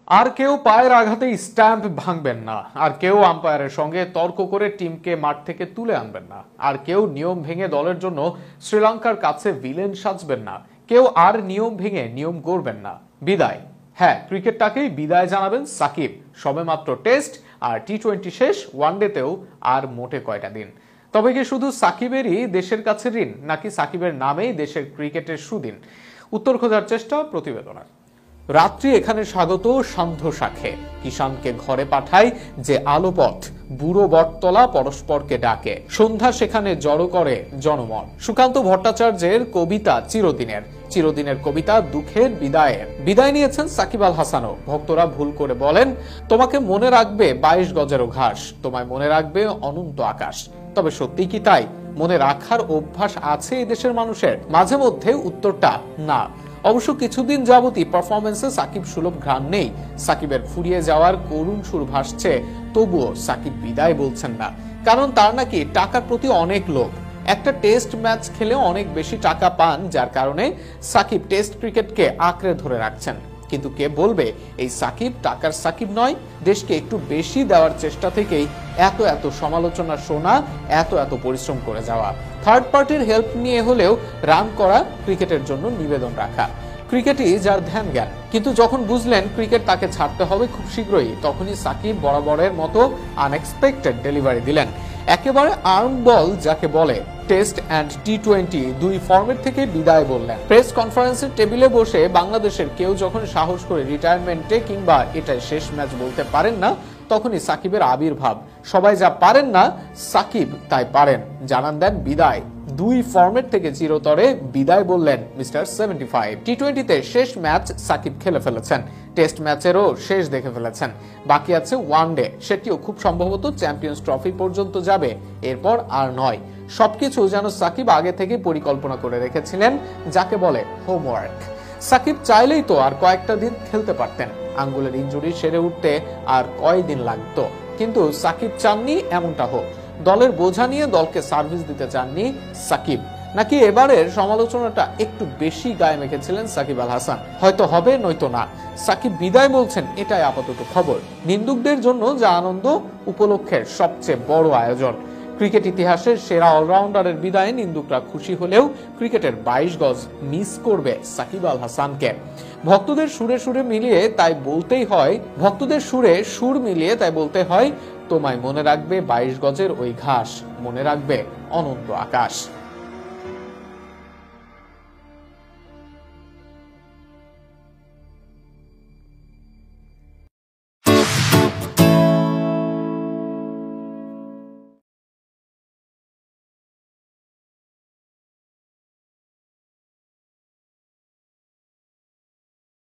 আর কেউ পায়ের আঘাতে স্ট্যাম্প ভাঙবেন না, আর কেউ আম্পায়ারের সঙ্গে তর্ক করে টিমকে মাঠ থেকে তুলে আনবেন না, আর কেউ নিয়ম ভেঙে দলের জন্য শ্রীলঙ্কার কাছে ভিলেন সাজবেন না, কেউ আর নিয়ম ভেঙে নিয়ম গড়বেন না। বিদায়। হ্যাঁ, ক্রিকেটটাকেই বিদায় জানাবেন সাকিব। সবেমাত্র টেস্ট আর টি-20 শেষ, ওয়ানডেতেও আর মোটে কয়টা দিন। তবে কি শুধু সাকিবেরই দেশের কাছে ঋণ, নাকি সাকিবের নামেই দেশের ক্রিকেটের সুদিন? উত্তর খোঁজার চেষ্টা প্রতিবেদনার। রাত্রি এখানে স্বাগত সান্ধ্য শাখে, কিষানকে ঘরে পাঠায় যে আলোপথ, বুড়ো বটতলা পরস্পরকে ডাকে, সন্ধ্যা সেখানে জড়ো করে জনমন। সুকান্ত ভট্টাচার্যের কবিতা চিরদিনের, চিরদিনের কবিতা দুঃখের বিদায়ের। বিদায় নিয়েছেন সাকিব আল হাসানও। ভক্তরা ভুল করে বলেন, তোমাকে মনে রাখবে 22 গজেরও ঘাস, তোমায় মনে রাখবে অনন্ত আকাশ। তবে সত্যি কি তাই? মনে রাখার অভ্যাস আছে এই দেশের মানুষের? মাঝে মধ্যে উত্তরটা না। অবশ্য কিছুদিন যাবতই পারফরমেন্সে সাকিব সুলভ ঘ্রাণ নেই। সাকিবের ফুরিয়ে যাওয়ার করুণ সুর ভাসছে, তবুও সাকিব বিদায় বলছেন না। কারণ তার নাকি টাকার প্রতি অনেক লোভ। একটা টেস্ট ম্যাচ খেলে অনেক বেশি টাকা পান, যার কারণে সাকিব টেস্ট ক্রিকেটকে আঁকড়ে ধরে রাখছেন। কিন্তু কে বলবে এই সাকিব টাকার সাকিব নয়? দেশকে একটু বেশি দেওয়ার চেষ্টা থেকেই এত সমালোচনা শোনা, এত পরিশ্রম করে যাওয়া, থার্ড পার্টির হেল্প নিয়ে হলেও রান করা, ক্রিকেটের জন্য নিবেদন রাখা। ক্রিকেটই যার ধ্যান জ্ঞান। কিন্তু যখন বুঝলেন ক্রিকেট তাকে ছাড়তে হবে খুব শীঘ্রই, তখনই সাকিব বরাবরের মতো আনএক্সপেক্টেড ডেলিভারি দিলেন। একেবারে আর্ম বল যাকে বলে, টেস্ট অ্যান্ড টি-20 দুই ফরম্যাট থেকে বিদায় বললেন। প্রেস কনফারেন্সের টেবিলে বসে বাংলাদেশের কেউ যখন সাহস করে রিটায়ারমেন্টে কিংবা এটাই শেষ ম্যাচ বলতে পারেন না, তখনই সাকিবের আবির্ভাব। সবাই যা পারেন না, সাকিব তাই পারেন। জানান দেন বিদায়। দুই ফরম্যাট থেকে চিরতরে বিদায় বললেন মিস্টার 75। টি-20তে শেষ ম্যাচ সাকিব খেলে ফেলেছেন, টেস্ট ম্যাচেরও শেষ দেখে ফেলেছেন। বাকি আছে ওয়ানডে, সেটিও খুব সম্ভবত চ্যাম্পিয়ন্স ট্রফি পর্যন্ত যাবে, এরপর আর নয়। সবকিছু যেন সাকিব আগে থেকে পরিকল্পনা করে রেখেছিলেন, যাকে বলে হোমওয়ার্ক। সাকিব চাইলেই তো আর কয়েকটা দিন খেলতে পারতেন, আঙ্গুলের ইনজুরি সেরে উঠতে আর কয়দিন লাগতো। কিন্তু সাকিব চাননি এমনটা হোক। দলের বোঝা নিয়ে দলকে সার্ভিস দিতে চাননি সাকিব। নাকি এবারের সমালোচনাটা একটু বেশি গায়ে মেখেছিলেন সাকিব আল হাসান? হয়তো হবে, নয়তো না। সাকিব বিদায় বলছেন, এটাই আপাতত খবর। নিন্দুকদের জন্য যা আনন্দ, উপলক্ষের সবচেয়ে বড় আয়োজন। ক্রিকেট ইতিহাসের সেরা অলরাউন্ডারের বিদায়ে নিন্দুকরা খুশি হলেও ক্রিকেটের 22 গজ মিস করবে সাকিব আল হাসানকে। ভক্তদের সুরে মিলিয়ে তাই বলতে হয়, তোমায় মনে রাখবে 22 গজের ওই ঘাস, মনে রাখবে অনন্ত আকাশ।